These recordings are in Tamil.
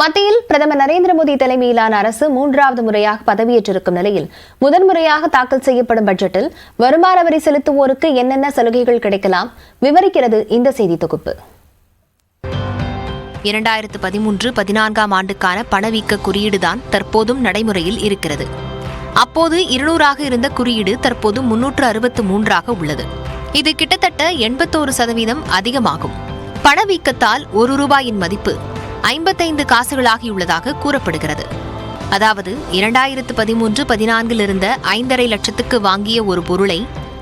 மத்தியில் பிரதமர் நரேந்திர மோடி தலைமையிலான அரசு மூன்றாவது முறையாக பதவியேற்றிருக்கும் நிலையில் முதன்முறையாக தாக்கல் செய்யப்படும் பட்ஜெட்டில் வருமான வரி செலுத்துவோருக்கு என்னென்ன சலுகைகள் கிடைக்கலாம் விவரிக்கிறது இந்த செய்தி தொகுப்பு. 2013-14 ஆண்டுக்கான பணவீக்க குறியீடுதான் தற்போதும் நடைமுறையில் இருக்கிறது. அப்போது 200 இருந்த குறியீடு தற்போது 363 உள்ளது. இது கிட்டத்தட்ட 81% அதிகமாகும். பணவீக்கத்தால் ₹1 மதிப்பு 55 காசுகளாகியுள்ளதாக கூறப்படுகிறது. அதாவது 2013-14 இருந்த 5.5 லட்சத்துக்கு வாங்கிய ஒரு பொருளை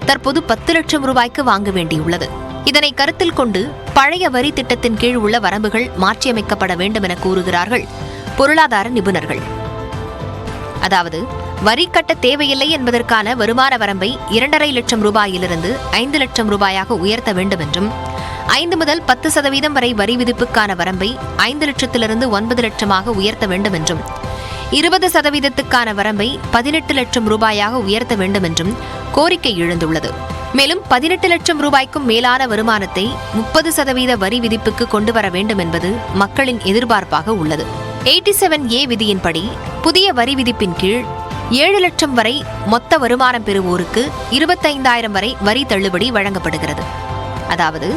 தற்போது 10 லட்சம் ரூபாய்க்கு வாங்க வேண்டியுள்ளது. இதனை கருத்தில் கொண்டு பழைய வரி திட்டத்தின் கீழ் உள்ள வரம்புகள் மாற்றியமைக்கப்பட வேண்டும் என கூறுகிறார்கள் பொருளாதார நிபுணர்கள். அதாவது வரி கட்ட தேவையில்லை என்பதற்கான வருமான வரம்பை 2.5 லட்சம் ரூபாயிலிருந்து 5 லட்சம் ரூபாயாக உயர்த்த வேண்டும் என்றும் 5 முதல் 10% வரை வரி விதிப்புக்கான வரம்பை 5 லட்சத்திலிருந்து 9 லட்சமாக உயர்த்த வேண்டும் என்றும் 20%க்கான வரம்பை 18 லட்சம் ரூபாயாக உயர்த்த வேண்டும் என்றும் கோரிக்கை எழுந்துள்ளது. மேலும் 18 லட்சம் ரூபாய்க்கும் மேலான வருமானத்தை 30% வரி விதிப்புக்கு கொண்டு வர வேண்டும் என்பது மக்களின் எதிர்பார்ப்பாக உள்ளது. 87A விதியின்படி புதிய வரி விதிப்பின் கீழ் 7 லட்சம் வரை மொத்த வருமானம் பெறுவோருக்கு 25,000 வரை வரி தள்ளுபடி வழங்கப்படுகிறது. அதாவது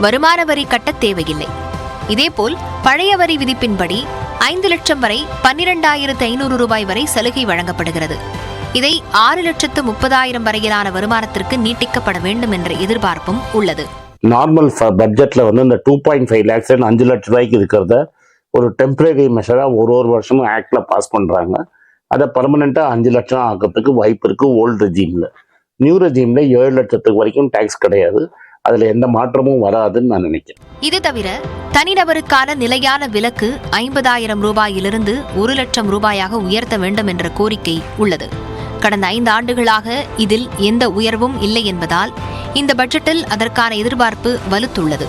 வருமான வரி கட்ட தேவையில்லை. இதேபோல் பழைய வரி விதிப்பின்படி 5 லட்சம் வரை 12,500 ரூபாய் வரை சலுகை வழங்கப்படுகிறது. இதை 6,30,000 வரையிலான வருமானத்திற்கு நீட்டிக்கப்பட வேண்டும் என்ற எதிர்பார்ப்பும் உள்ளது. நார்மல் பட்ஜெட்ல இந்த 2.5 lakhs 5 லட்சம் ரூபாய்க்கு இருக்கிறத ஒரு டெம்பரரி மெஷரா ஒரு வருஷமும் ஆக்ட்ல பாஸ் பண்றாங்க. அதை பர்மனண்டா 5 லட்சம் ஆக்கிறதுக்கு வாய்ப்பு இருக்கு. ஓல்டு ரெஜீம்ல, நியூ ரெஜீம்ல 7 லட்சத்துக்கு வரைக்கும் டாக்ஸ் கிடையாது. அதுல எந்த மாற்றமும் வராதுன்னு நான் நினைக்கிறேன். இது தவிர தனிநபருக்கான நிலையான விலக்கு 50,000 ரூபாயிலிருந்து 1 லட்சம் ரூபாயாக உயர்த்த வேண்டும் என்ற கோரிக்கை உள்ளது. கடந்த 5 ஆண்டுகளாக இதில் எந்த உயர்வும் இல்லை என்பதால் இந்த பட்ஜெட்டில் அதற்கான எதிர்பார்ப்பு வலுத்துள்ளது.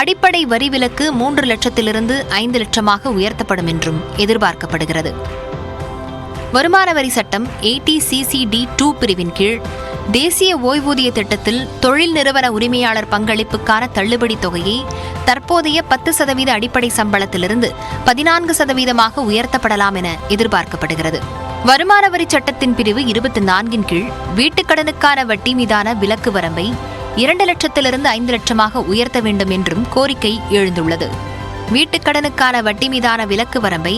அடிப்படை வரி விலக்கு 3 லட்சத்திலிருந்து 5 லட்சமாக உயர்த்தப்படும் என்றும் எதிர்பார்க்கப்படுகிறது. வருமான வரி சட்டம் 80CCD2 பிரிவின் கீழ் தேசிய ஓய்வூதிய திட்டத்தில் தொழில் நிறுவன உரிமையாளர் பங்களிப்புக்கான தள்ளுபடி தொகையை தற்போதைய 10% அடிப்படை சம்பளத்திலிருந்து 14% உயர்த்தப்படலாம் என எதிர்பார்க்கப்படுகிறது. வருமான வரி சட்டத்தின் பிரிவு 24 கீழ் வீட்டுக்கடனுக்கான வட்டி மீதான விலக்கு வரம்பை 2 லட்சத்திலிருந்து 5 லட்சமாக உயர்த்த வேண்டும் என்றும் கோரிக்கை எழுந்துள்ளது. வீட்டுக்கடனுக்கான வட்டி மீதான விலக்கு வரம்பை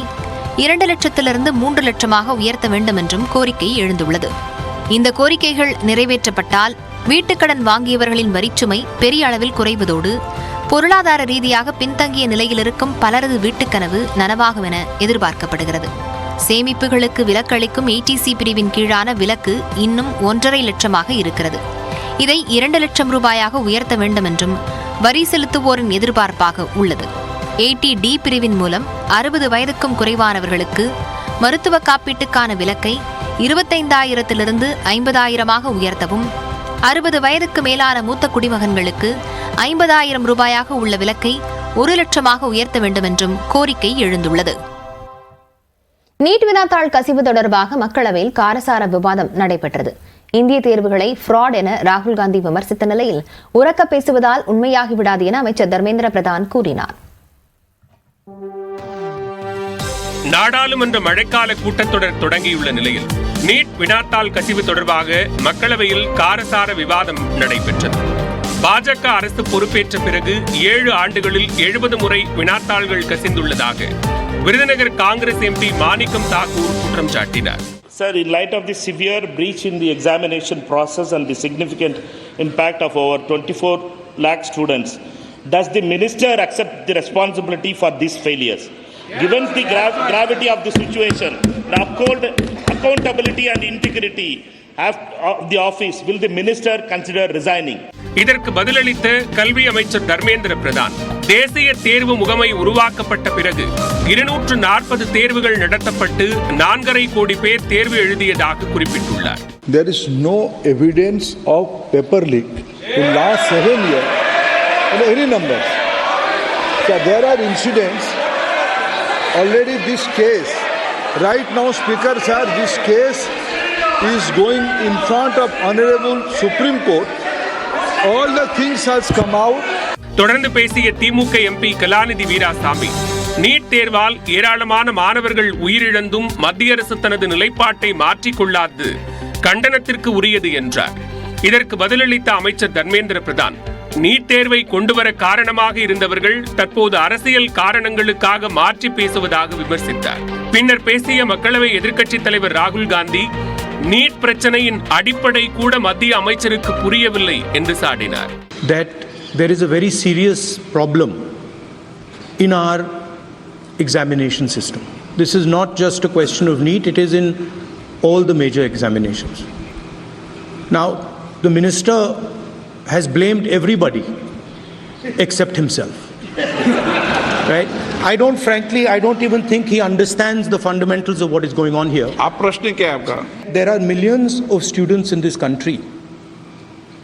2 லட்சத்திலிருந்து 3 லட்சமாக உயர்த்த வேண்டும் என்றும் கோரிக்கை எழுந்துள்ளது. இந்த கோரிக்கைகள் நிறைவேற்றப்பட்டால் வீட்டுக்கடன் வாங்கியவர்களின் வரிச்சுமை பெரிய அளவில் குறைவதோடு பொருளாதார ரீதியாக பின்தங்கிய நிலையில் இருக்கும் பலரது வீட்டுக்கனவு நனவாகும் என எதிர்பார்க்கப்படுகிறது. சேமிப்புகளுக்கு விலக்களிக்கும் 80C பிரிவின் கீழான விலக்கு இன்னும் 1.5 லட்சமாக இருக்கிறது. இதை 2 லட்சம் ரூபாயாக உயர்த்த வேண்டும் என்றும் வரி செலுத்துவோரின் எதிர்பார்ப்பாக உள்ளது. 80D பிரிவின் மூலம் 60 வயதுக்கும் குறைவானவர்களுக்கு மருத்துவ காப்பீட்டுக்கான விலக்கை 25,000 50,000 உயர்த்தவும் 60 வயதுக்கு மேலான மூத்த குடிமகன்களுக்கு 50,000 ரூபாயாக உள்ள விலக்கை 1 லட்சமாக உயர்த்த வேண்டும் என்றும் கோரிக்கை எழுந்துள்ளது. நீட் வினாத்தாள் கசிவு தொடர்பாக மக்களவையில் காரசார விவாதம் நடைபெற்றது. இந்திய தேர்வுகளை ஃப்ராட் என ராகுல் காந்தி விமர்சித்த நிலையில் உரக்க பேசுவதால் உண்மையாகிவிடாது என அமைச்சர் தர்மேந்திர பிரதான் கூறினார். நாடாளுமன்ற மழைக்கால கூட்டத்தொடர் தொடங்கியுள்ள நிலையில் நீட் வினாத்தாள் கசிவு தொடர்பாக மக்களவையில் காரசார விவாதம் நடைபெற்றது. பாஜக அரசு பொறுப்பேற்ற பிறகு 7 ஆண்டுகளில் 70 முறை வினாத்தாள்கள் கசிந்துள்ளதாக விருதுநகர் காங்கிரஸ் MP மாணிக்கம் தாக்கூர் குற்றம் சாட்டினார். Sir, in light of the severe breach in the examination process and the significant impact of over 24 lakh students, does the minister accept the responsibility for these failures? Given the gravity of the situation, the uphold accountability and integrity of the office, will the minister consider resigning? இதற்கு பதிலளித்த கல்வி அமைச்சர் தர்மேந்திர பிரதான், தேசிய தேர்வு முகமை உருவாக்கப்பட்ட பிறகு 240 தேர்வுகள் நடத்தப்பட்டு 4.5 கோடி பேர் தேர்வு எழுதியதாக குறிப்பிட்டுள்ளார். There is no evidence of paper leak in last 7 years in any numbers. So there are incidents. Already this case, right now Speaker sir, this case is going in front of Honorable Supreme Court. All the things has come out. தொடர்ந்து பேசிய திமுக MP கலாநிதி வீராசாமி, நீட் தேர்வால் ஏராளமான மாணவர்கள் உயிரிழந்தும் மத்திய அரசு தனது நிலைப்பாட்டை மாற்றிக்கொள்ளாது கண்டனத்திற்கு உரியது என்றார். இதற்கு பதிலளித்த அமைச்சர் தர்மேந்திர பிரதான், நீட் தேர்வை கொண்டுவர காரணமாக இருந்தவர்கள் தற்போது அரசியல் காரணங்களுக்காக மாற்றி பேசுவதாக விமர்சித்தார். பின்னர் பேசிய மக்களவை எதிர்க்கட்சித் தலைவர் ராகுல் காந்தி, நீட் பிரச்சனையின் அடிப்படை கூட மத்திய அமைச்சருக்கு புரியவில்லை என்று சாடினார். That there is a very serious problem in our examination system. This is not just a question of NEET, it is in all the major examinations. Now, the minister has blamed everybody except himself. Right? I don't even think he understands the fundamentals of what is going on here. आप प्रश्न क्या है आपका? There are millions of students in this country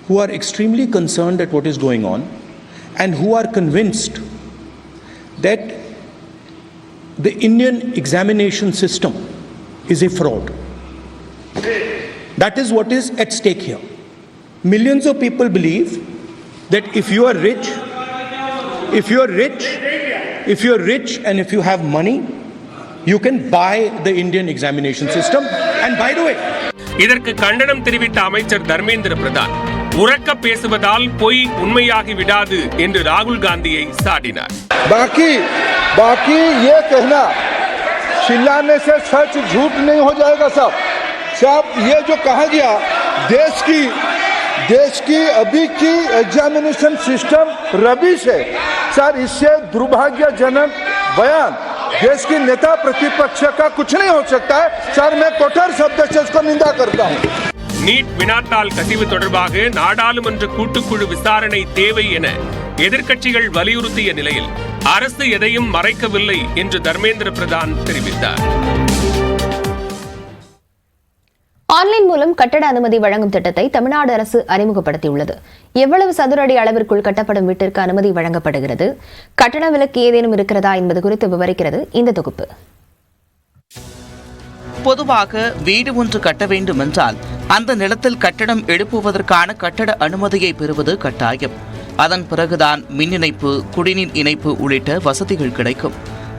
who are extremely concerned at what is going on and who are convinced that the Indian examination system is a fraud. That is what is at stake here. Millions of people believe that if you are rich and if you have money, you can buy the Indian examination system. And by the way, இதற்கு கண்டனம் தெரிவித்த அமைச்சர் தர்மேந்திர பிரதான், உரக்க பேசுவதால் பொய் உண்மையாகி விடாது என்று ராகுல் காந்தியை சாடினார். बाकी ये कहना चिल्लाने से सच झूठ नहीं हो जाएगा साहब ये जो कहा गया देश की अभी की एग्जामिनेशन सिस्टम रबिश है सर, इससे दुर्भाग्यजनक बयान देश की नेता प्रतिपक्ष का कुछ नहीं हो सकता है सर, मैं कठोर शब्द से इसको निंदा करता हूँ. நீட் வினாத்தாள் கசிவு தொடர்பாக நாடாளுமன்ற கூட்டுக்குழு விசாரணை தேவை என எதிர்க்கட்சிகள் வலியுறுத்திய நிலையில் அரசு எதையும் மறைக்கவில்லை என்று தர்மேந்திர பிரதான் தெரிவித்தார். ஆன்லைன் மூலம் கட்டட அனுமதி வழங்கும் திட்டத்தை தமிழ்நாடு அரசு அறிமுகப்படுத்தியுள்ளது. எவ்வளவு சதுர அடி அளவிற்குள் கட்டப்படும் வீட்டிற்கு அனுமதி வழங்கப்படுகிறது, கட்டண விலக்கு ஏதேனும் இருக்கிறதா என்பது குறித்து விவரிக்கிறது இந்த தொகுப்பு. பொதுவாக வீடு ஒன்று கட்ட வேண்டும் என்றால் அந்த நிலத்தில் கட்டடம் எழுப்புவதற்கான கட்டட அனுமதியை பெறுவது கட்டாயம். அதன் பிறகுதான் மின் இணைப்பு, குடிநீர் இணைப்பு உள்ளிட்ட வசதிகள் கிடைக்கும்.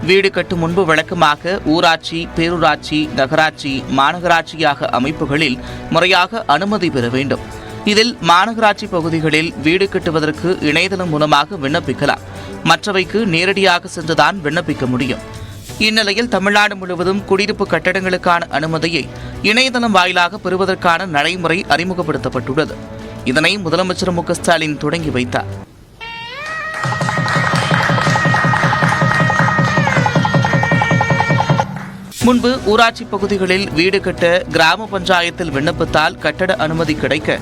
வீடு கட்டும் முன்பு வழக்கமாக ஊராட்சி, பேரூராட்சி, நகராட்சி, மாநகராட்சியாக அமைப்புகளில் முறையாக அனுமதி பெற வேண்டும். இதில் மாநகராட்சி பகுதிகளில் வீடு கட்டுவதற்கு இணையதளம் மூலமாக விண்ணப்பிக்கலாம். மற்றவைக்கு நேரடியாக சென்றுதான் விண்ணப்பிக்க முடியும். இந்நிலையில் தமிழ்நாடு முழுவதும் குடியிருப்பு கட்டடங்களுக்கான அனுமதியை இணையதளம் வாயிலாக பெறுவதற்கான நடைமுறை அறிமுகப்படுத்தப்பட்டுள்ளது. இதனை முதலமைச்சர் மு க ஸ்டாலின் தொடங்கி வைத்தார். முன்பு ஊராட்சி பகுதிகளில் வீடு கட்ட கிராம பஞ்சாயத்தில் விண்ணப்பித்தால் கட்டட அனுமதி கிடைக்க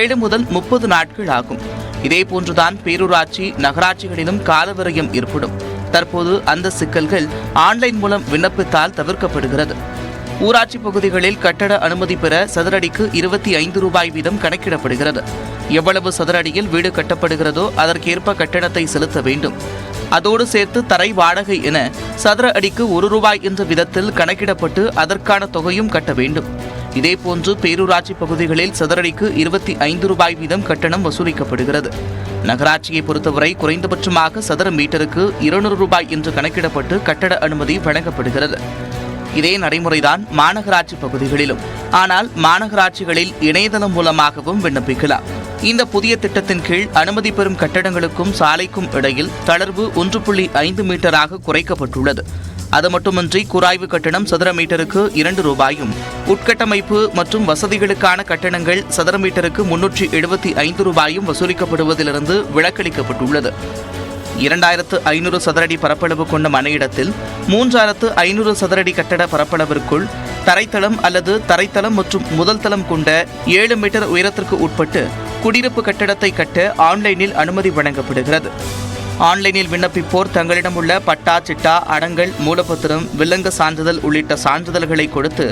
7 முதல் 30 நாட்கள் ஆகும். இதேபோன்றுதான் பேரூராட்சி, நகராட்சிகளிலும் காலவிரயம் ஏற்படும். தற்போது அந்த சிக்கல்கள் ஆன்லைன் மூலம் விண்ணப்பித்தால் தவிர்க்கப்படுகிறது. ஊராட்சி பகுதிகளில் கட்டட அனுமதி பெற சதுரடிக்கு 25 ரூபாய் வீதம் கணக்கிடப்படுகிறது. எவ்வளவு சதுரடியில் வீடு கட்டப்படுகிறதோ அதற்கேற்ப கட்டணத்தை செலுத்த வேண்டும். அதோடு சேர்த்து தரை வாடகை என சதுர அடிக்கு 1 ரூபாய் என்ற விதத்தில் கணக்கிடப்பட்டு அதற்கான தொகையும் கட்ட வேண்டும். இதேபோன்று பேரூராட்சி பகுதிகளில் சதுரடிக்கு 25 ரூபாய் வீதம் கட்டணம் வசூலிக்கப்படுகிறது. நகராட்சியை பொறுத்தவரை குறைந்தபட்சமாக சதுர மீட்டருக்கு 200 ரூபாய் என்று கணக்கிடப்பட்டு கட்டட அனுமதி வழங்கப்படுகிறது. இதே நடைமுறைதான் மாநகராட்சி பகுதிகளிலும். ஆனால் மாநகராட்சிகளில் இணையதளம் மூலமாகவும் விண்ணப்பிக்கலாம். இந்த புதிய திட்டத்தின் கீழ் அனுமதி பெறும் கட்டடங்களுக்கும் சாலைக்கும் இடையில் தளர்வு 1.5 மீட்டராக குறைக்கப்பட்டுள்ளது. அது மட்டுமின்றி குராய்வு கட்டணம் சதுர மீட்டருக்கு 2 ரூபாயும், உட்கட்டமைப்பு மற்றும் வசதிகளுக்கான கட்டணங்கள் சதுர மீட்டருக்கு 375 ரூபாயும் வசூலிக்கப்படுவதிலிருந்து விலக்களிக்கப்பட்டுள்ளது. 2500 சதுரடி பரப்பளவு கொண்ட மனையிடத்தில் 3500 சதுரடி கட்டட பரப்பளவிற்குள் தரைத்தளம் அல்லது தரைத்தளம் மற்றும் முதல் தளம் கொண்ட 7 மீட்டர் உயரத்திற்கு உட்பட்டு குடியிருப்பு கட்டடத்தை கட்ட ஆன்லைனில் அனுமதி வழங்கப்படுகிறது. ஆன்லைனில் விண்ணப்பிப்போர் தங்களிடம் உள்ள பட்டா, சிட்டா, அடங்கல், மூலப்பத்திரம், வில்லங்க சான்றிதழ் உள்ளிட்ட சான்றிதழ்களை கொடுத்து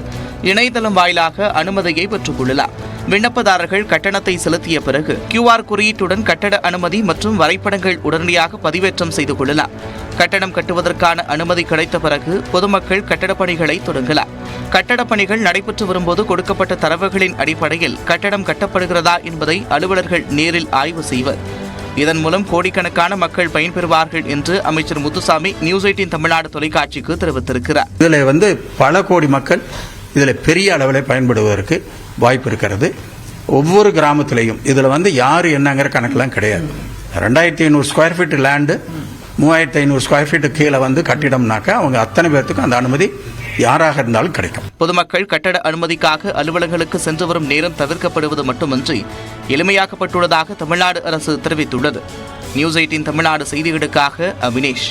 இணையதளம் வாயிலாக அனுமதியை பெற்றுக் கொள்ளலாம். விண்ணப்பதாரர்கள் கட்டணத்தை செலுத்திய பிறகு QR குறியீட்டுடன் கட்டட அனுமதி மற்றும் வரைபடங்கள் உடனடியாக பதிவேற்றம் செய்து கொள்ளலாம். கட்டடம் கட்டுவதற்கான அனுமதி கிடைத்த பிறகு பொதுமக்கள் கட்டடப் பணிகளை தொடங்கலாம். கட்டடப் பணிகள் நடைபெற்று வரும்போது கொடுக்கப்பட்ட தரவுகளின் அடிப்படையில் கட்டடம் கட்டப்படுகிறதா என்பதை அலுவலர்கள் நேரில் ஆய்வு செய்வர். இதன் மூலம் கோடிக்கணக்கான மக்கள் பயன்பெறுவார்கள் என்று அமைச்சர் முத்துசாமி நியூஸ் 18 தமிழ்நாடு தொலைக்காட்சிக்கு தெரிவித்திருக்கிறார். இதில் பல கோடி மக்கள் இதில் பெரிய அளவில் பயன்படுவதற்கு வாய்ப்பு இருக்கிறது. ஒவ்வொரு கிராமத்திலையும் இதில் யார் என்னங்கிற கணக்கெல்லாம் கிடையாது. 2500 square feet land 3500 square feet கீழே கட்டிடம்னாக்கா அவங்க அத்தனை பேர்த்துக்கும் அந்த அனுமதி யாராக இருந்தாலும் கிடைக்கும். பொதுமக்கள் கட்டட அனுமதிக்காக அலுவலர்களுக்கு சென்று வரும் நேரம் தவிர்க்கப்படுவது மட்டுமின்றி எளிமையாக்கப்பட்டுள்ளதாக தமிழ்நாடு அரசு தெரிவித்துள்ளது. நியூஸ் 18 தமிழ்நாடு செய்திகளுக்காக அவினேஷ்.